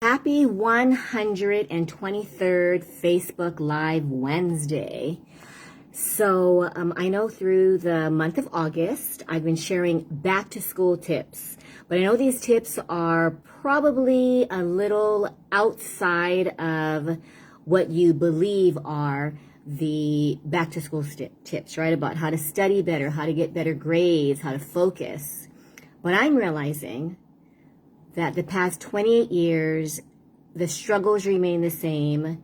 Happy 123rd Facebook Live Wednesday. So I know through the month of August, I've been sharing back to school tips, but I know these tips are probably a little outside of what you believe are the back to school tips, right? About how to study better, how to get better grades, how to focus. But I'm realizing that the past 28 years, the struggles remain the same.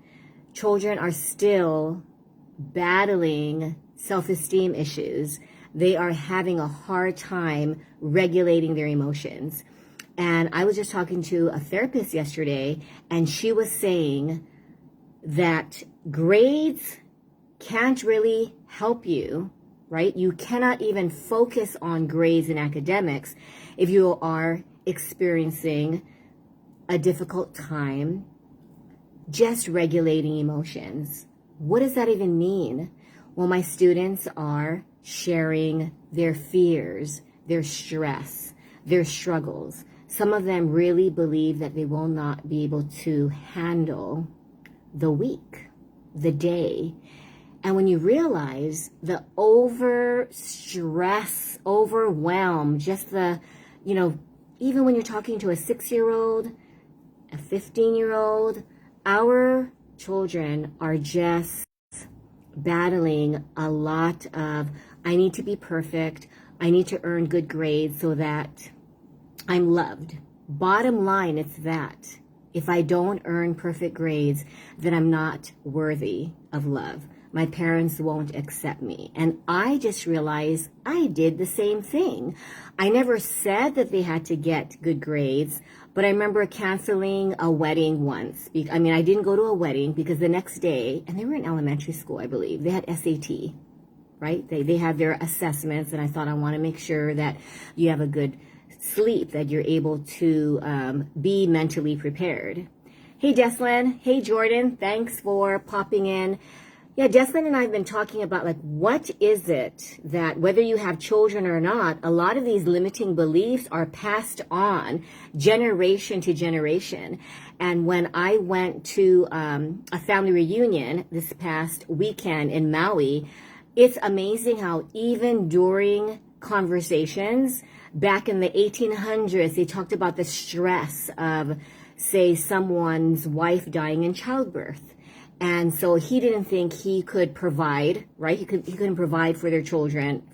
Children are still battling self-esteem issues. They are having a hard time regulating their emotions. And I was just talking to a therapist yesterday, and she was saying that grades can't really help you, right? You cannot even focus on grades and academics if you are experiencing a difficult time just regulating emotions. What does that even mean? Well, my students are sharing their fears, their stress, their struggles. Some of them really believe that they will not be able to handle the week, the day. And when you realize the over-stress, overwhelm, just the, even when you're talking to a 6-year-old, a 15-year-old, our children are just battling a lot of, I need to be perfect, I need to earn good grades so that I'm loved. Bottom line, it's that. If I don't earn perfect grades, then I'm not worthy of love. My parents won't accept me. And I just realized I did the same thing. I never said that they had to get good grades, but I remember canceling a wedding once. I didn't go to a wedding because the next day, and they were in elementary school, I believe, they had SAT, right? They had their assessments, and I thought I want to make sure that you have a good sleep, that you're able to be mentally prepared. Hey, Deslin. Hey, Jordan. Thanks for popping in. Yeah, Deslin and I have been talking about what is it that whether you have children or not, a lot of these limiting beliefs are passed on generation to generation. And when I went to a family reunion this past weekend in Maui, it's amazing how even during conversations back in the 1800s, they talked about the stress of, say, someone's wife dying in childbirth. And so he didn't think he could provide, right? He couldn't provide for his children.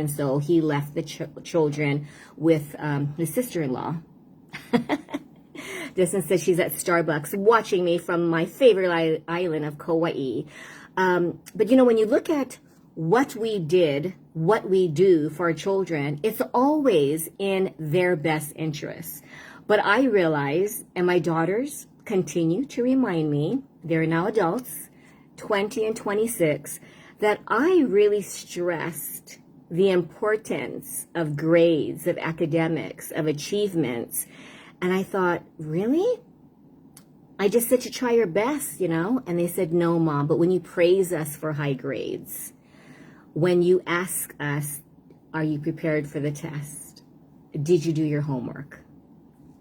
So he left the children with his sister-in-law. Destin says she's at Starbucks watching me from my favorite island of Kauai. But when you look at what we do for our children, it's always in their best interests. But I realize, and my daughters continue to remind me, they're now adults, 20 and 26, that I really stressed the importance of grades, of academics, of achievements. And I thought, really? I just said to try your best, And they said, no, Mom, but when you praise us for high grades, when you ask us, are you prepared for the test? Did you do your homework?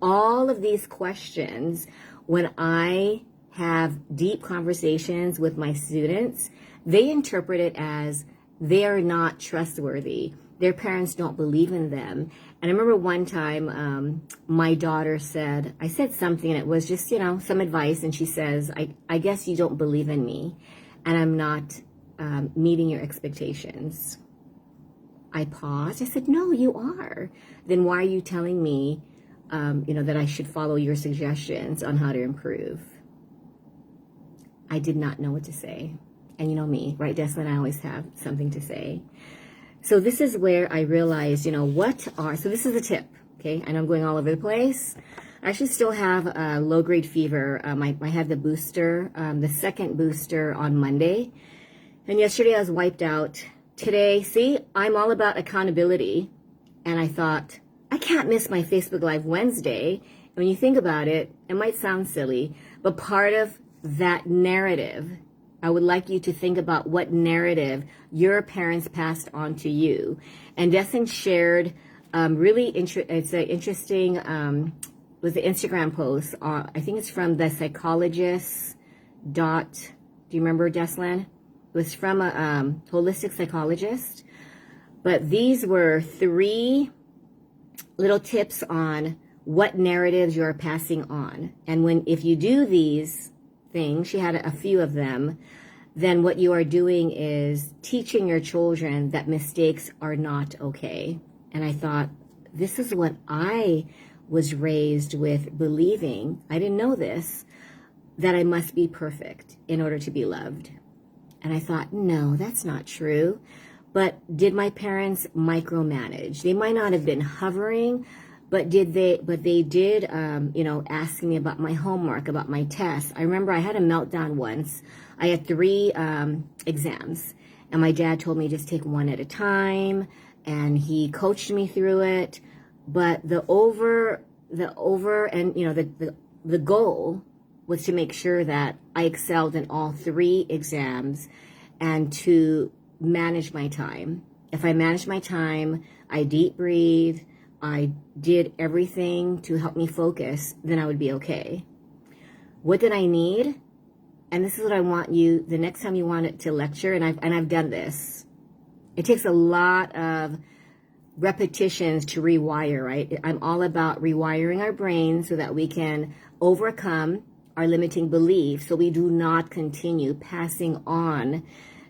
All of these questions, when I have deep conversations with my students, they interpret it as they are not trustworthy. Their parents don't believe in them. And I remember one time my daughter said, I said something, and it was just, some advice. And she says, I guess you don't believe in me and I'm not meeting your expectations. I paused. I said, no, you are. Then why are you telling me, that I should follow your suggestions on how to improve? I did not know what to say. And you know me, right, Deslin? I always have something to say. So this is where I realized, so this is a tip, okay? I know I'm going all over the place. I actually still have a low-grade fever. I had the booster, the second booster on Monday. And yesterday I was wiped out. Today, see, I'm all about accountability. And I thought, I can't miss my Facebook Live Wednesday. And when you think about it, it might sound silly, but part of that narrative, I would like you to think about what narrative your parents passed on to you. And Destin shared it's an interesting was an Instagram post. I think it's from the psychologist dot. Do you remember, Deslan? It was from a holistic psychologist. But these were 3 little tips on what narratives you're passing on. And if you do these things, she had a few of them, then what you are doing is teaching your children that mistakes are not okay. And I thought, this is what I was raised with believing. I didn't know this, that I must be perfect in order to be loved. And I thought, no, that's not true. But did my parents micromanage? They might not have been hovering, but they did, ask me about my homework, about my tests. I remember I had a meltdown once. I had 3 exams, and my dad told me just take one at a time, and he coached me through it. But the goal was to make sure that I excelled in all 3 exams and to manage my time. If I managed my time, I deep breathe, I did everything to help me focus, then I would be okay. What did I need? And this is what I want you, the next time you want it to lecture, and I've done this. It takes a lot of repetitions to rewire, right? I'm all about rewiring our brains so that we can overcome our limiting beliefs, so we do not continue passing on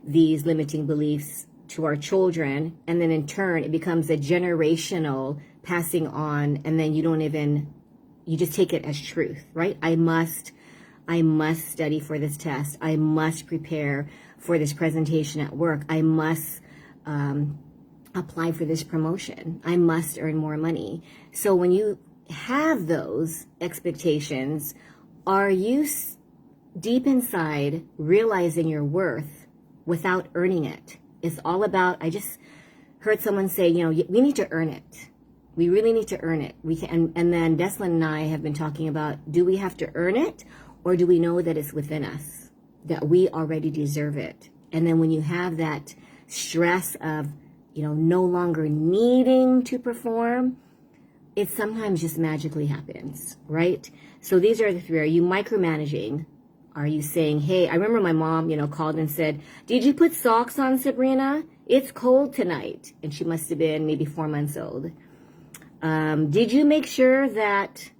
these limiting beliefs to our children, and then in turn it becomes a generational passing on, and then you just take it as truth, right? I must study for this test. I must prepare for this presentation at work. I must apply for this promotion. I must earn more money. So when you have those expectations, are you deep inside realizing your worth without earning it? It's all about, I just heard someone say, we need to earn it. We really need to earn it. We can, and then Deslan and I have been talking about, do we have to earn it, or do we know that it's within us, that we already deserve it? And then when you have that stress of, no longer needing to perform, it sometimes just magically happens, right? So these are the 3. Are you micromanaging? Are you saying, hey, I remember my mom, called and said, did you put socks on, Sabrina? It's cold tonight. And she must have been maybe 4 months old. Did you make sure that,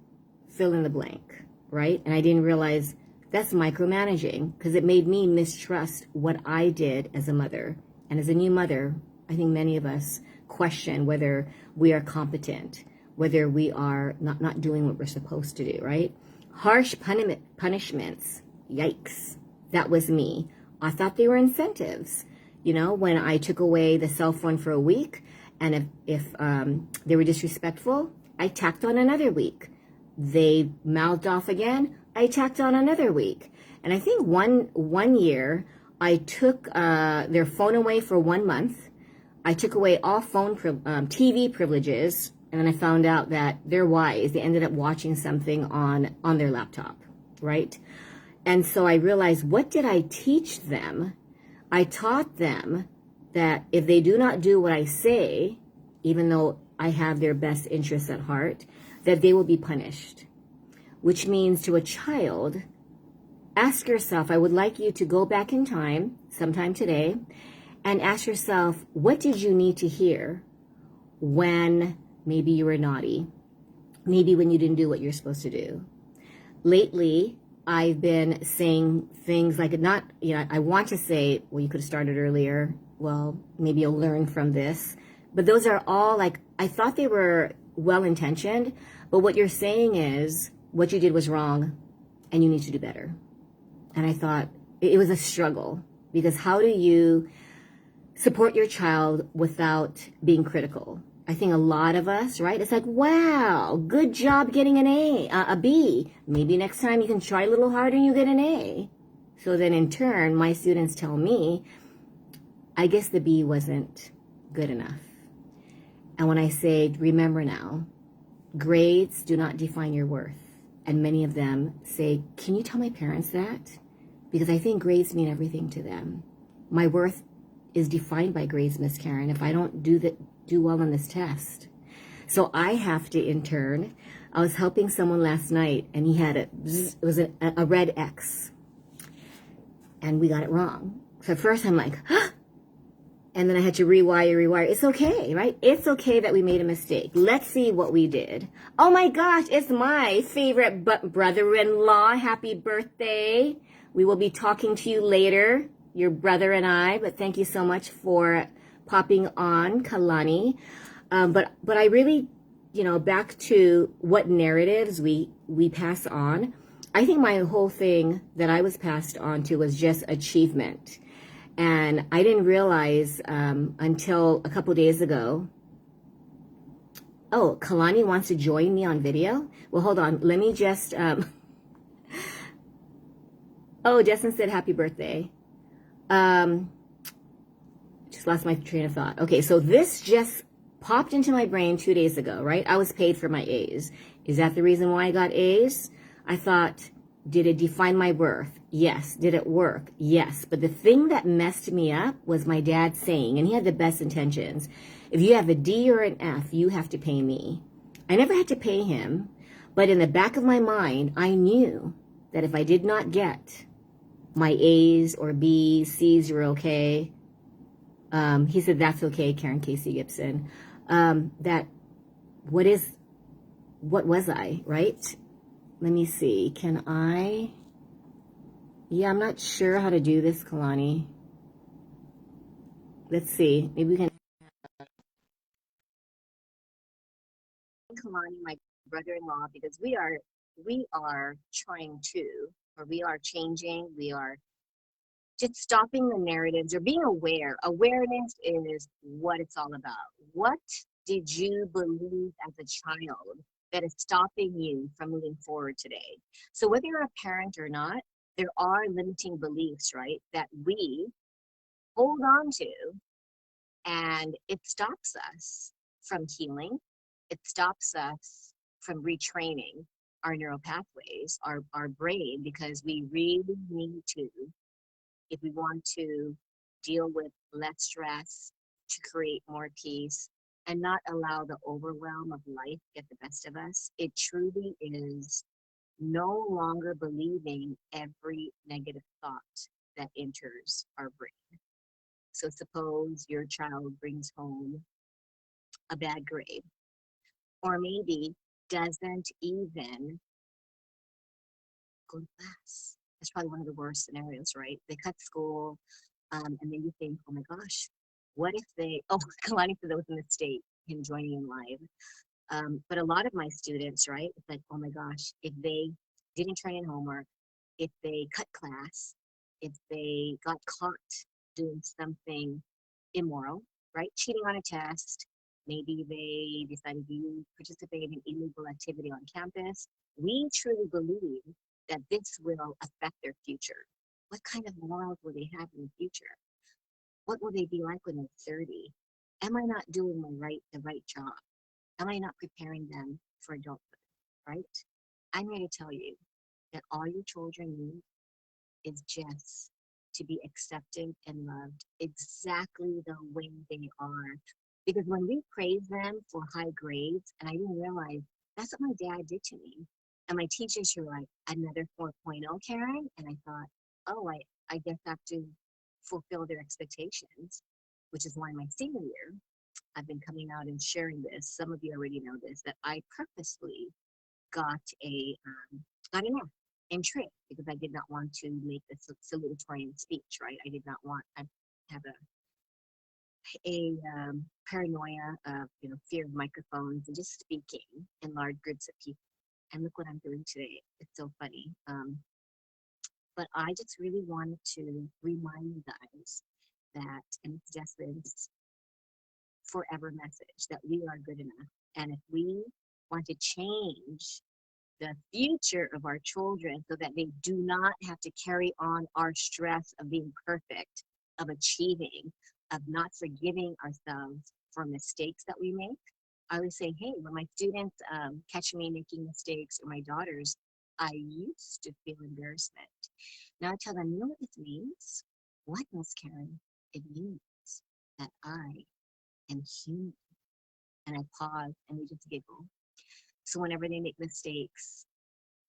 fill in the blank, right? And I didn't realize that's micromanaging, because it made me mistrust what I did as a mother. And as a new mother, I think many of us question whether we are competent, whether we are not doing what we're supposed to do, right? Harsh punishments. Yikes. That was me. I thought they were incentives. When I took away the cell phone for a week, and if they were disrespectful, I tacked on another week. They mouthed off again, I tacked on another week. And I think one year, I took their phone away for 1 month. I took away all TV privileges, and then I found out that they're wise. They ended up watching something on their laptop, right? And so I realized, what did I teach them? I taught them that if they do not do what I say, even though I have their best interests at heart, that they will be punished. Which means to a child, ask yourself, I would like you to go back in time, sometime today, and ask yourself, what did you need to hear when maybe you were naughty? Maybe when you didn't do what you're supposed to do. Lately, I've been saying things like, I want to say, well, you could have started earlier. Well, maybe you'll learn from this. But those are all I thought they were well-intentioned, but what you're saying is what you did was wrong and you need to do better. And I thought it was a struggle, because how do you support your child without being critical? I think a lot of us, right? It's like, wow, good job getting a B. Maybe next time you can try a little harder and you get an A. So then in turn, my students tell me, I guess the B wasn't good enough. And when I say, remember now, grades do not define your worth. And many of them say, can you tell my parents that? Because I think grades mean everything to them. My worth is defined by grades, Miss Karen, if I don't do well on this test. So I have to intern. I was helping someone last night and he had it was a red X and we got it wrong. So at first I'm like, and then I had to rewire. It's okay, right? It's okay that we made a mistake. Let's see what we did. Oh my gosh, it's my favorite brother-in-law. Happy birthday. We will be talking to you later, your brother and I, but thank you so much for popping on, Kalani. But I really, back to what narratives we pass on. I think my whole thing that I was passed on to was just achievement. And I didn't realize until a couple days ago. Oh, Kalani wants to join me on video? Well, hold on. Let me just. Oh, Justin said happy birthday. Just lost my train of thought. Okay, so this just popped into my brain 2 days ago, right? I was paid for my A's. Is that the reason why I got A's? I thought, did it define my worth? Yes. Did it work? Yes. But the thing that messed me up was my dad saying, and he had the best intentions, if you have a D or an F, you have to pay me. I never had to pay him, but in the back of my mind, I knew that if I did not get my A's or B's, C's were okay. He said, that's okay, Karen Casey Gibson. That what was I, right? Let me see. Can I? Yeah, I'm not sure how to do this, Kalani. Let's see. Maybe we can. Kalani, my brother-in-law, because we are trying to, or we are changing. We are just stopping the narratives or being aware. Awareness is what it's all about. What did you believe as a child that is stopping you from moving forward today? So whether you're a parent or not, there are limiting beliefs, right, that we hold on to, and it stops us from healing. It stops us from retraining our neural pathways, our brain, because we really need to, if we want to deal with less stress, to create more peace, and not allow the overwhelm of life get the best of us. It truly is no longer believing every negative thought that enters our brain. So suppose your child brings home a bad grade, or maybe doesn't even go to class. That's probably one of the worst scenarios, right? They cut school, and then you think, oh my gosh, what if they, oh, Kalani for those in the state, him joining in live. But a lot of my students, right, it's like, oh my gosh, if they didn't turn in homework, if they cut class, if they got caught doing something immoral, right, cheating on a test, maybe they decided to participate in illegal activity on campus, we truly believe that this will affect their future. What kind of morals will they have in the future? What will they be like when they're 30? Am I not doing the right job? Am I not preparing them for adulthood, right? I'm here to tell you that all your children need is just to be accepted and loved exactly the way they are. Because when we praise them for high grades, and I didn't realize that's what my dad did to me. And my teachers were like, another 4.0, Karen? And I thought, oh, I guess I have to fulfill their expectations, which is why my senior year, I've been coming out and sharing this. Some of you already know this, that I purposely got got an F in trig because I did not want to make the salutatorian speech, right? I did not want, I have a paranoia of, fear of microphones and just speaking in large groups of people. And look what I'm doing today. It's so funny. But I just really wanted to remind you guys that, and it's just this forever message, that we are good enough. And if we want to change the future of our children so that they do not have to carry on our stress of being perfect, of achieving, of not forgiving ourselves for mistakes that we make. I always say, hey, when my students catch me making mistakes, or my daughters, I used to feel embarrassment. Now I tell them, you know what this means? What, Miss Karen? It means that I am human. and I pause and we just giggle. So whenever they make mistakes,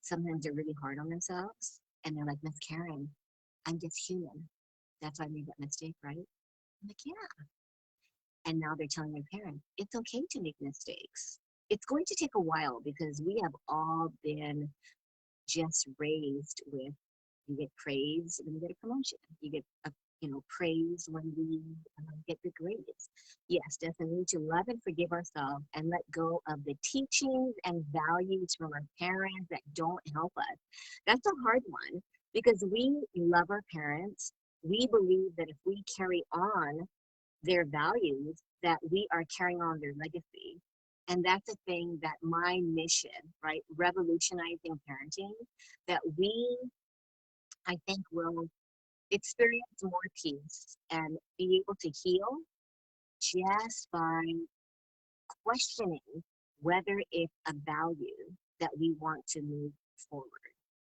sometimes they're really hard on themselves and they're like, Miss Karen, I'm just human. That's why I made that mistake, right? I'm like, yeah. And now they're telling their parents, it's okay to make mistakes. It's going to take a while because we have all been just raised with you get praise when you get a promotion. You get praise when we get good grades. Yes, definitely to love and forgive ourselves and let go of the teachings and values from our parents that don't help us. That's a hard one because we love our parents. We believe that if we carry on their values, that we are carrying on their legacy. And that's a thing that my mission, right, revolutionizing parenting, that we, I think, will experience more peace and be able to heal just by questioning whether it's a value that we want to move forward.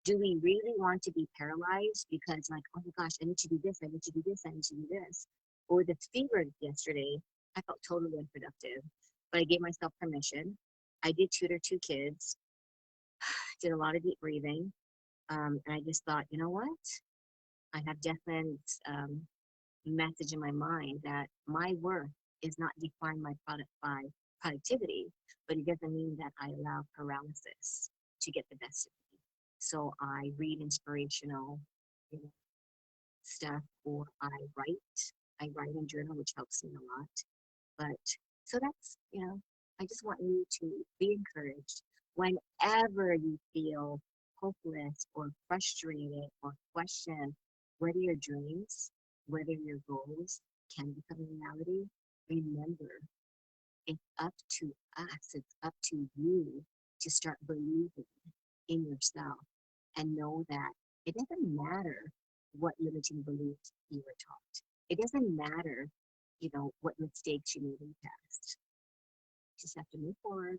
Do we really want to be paralyzed because, like, oh my gosh, I need to do this, I need to do this, I need to do this? Or this fever yesterday, I felt totally unproductive, but I gave myself permission. I did tutor 2 kids, did a lot of deep breathing, and I just thought, you know what? I have definite message in my mind that my worth is not defined by productivity, but it doesn't mean that I allow paralysis to get the best of me. So I read inspirational, you know, stuff, or write. I write and journal, which helps me a lot. But so that's, I just want you to be encouraged whenever you feel hopeless or frustrated or question whether your dreams, whether your goals can become a reality. Remember, it's up to us, it's up to you to start believing in yourself and know that it doesn't matter what limiting beliefs you were taught. It doesn't matter, what mistakes you made in the past. You just have to move forward.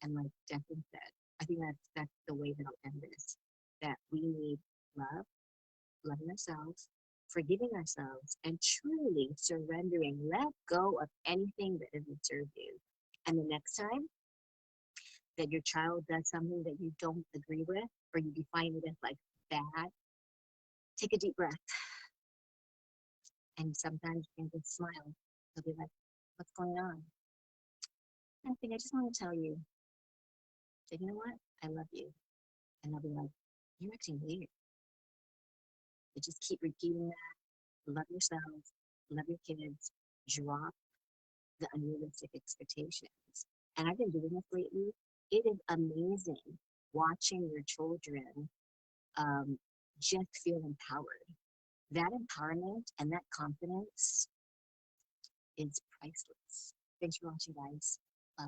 And like Declan said, I think that's the way that I'll end this. That we need love, loving ourselves, forgiving ourselves, and truly surrendering. Let go of anything that doesn't serve you. And the next time that your child does something that you don't agree with, or you define it as like bad, take a deep breath. And sometimes you can just smile. They'll be like, what's going on? Nothing. I just want to tell you that, you know what? I love you. And they'll be like, you're acting weird. But just keep repeating that. Love yourselves, love your kids, drop the unrealistic expectations. And I've been doing this lately. It is amazing watching your children um, just feel empowered. That empowerment and that confidence is priceless. Thanks for watching, guys. Bye.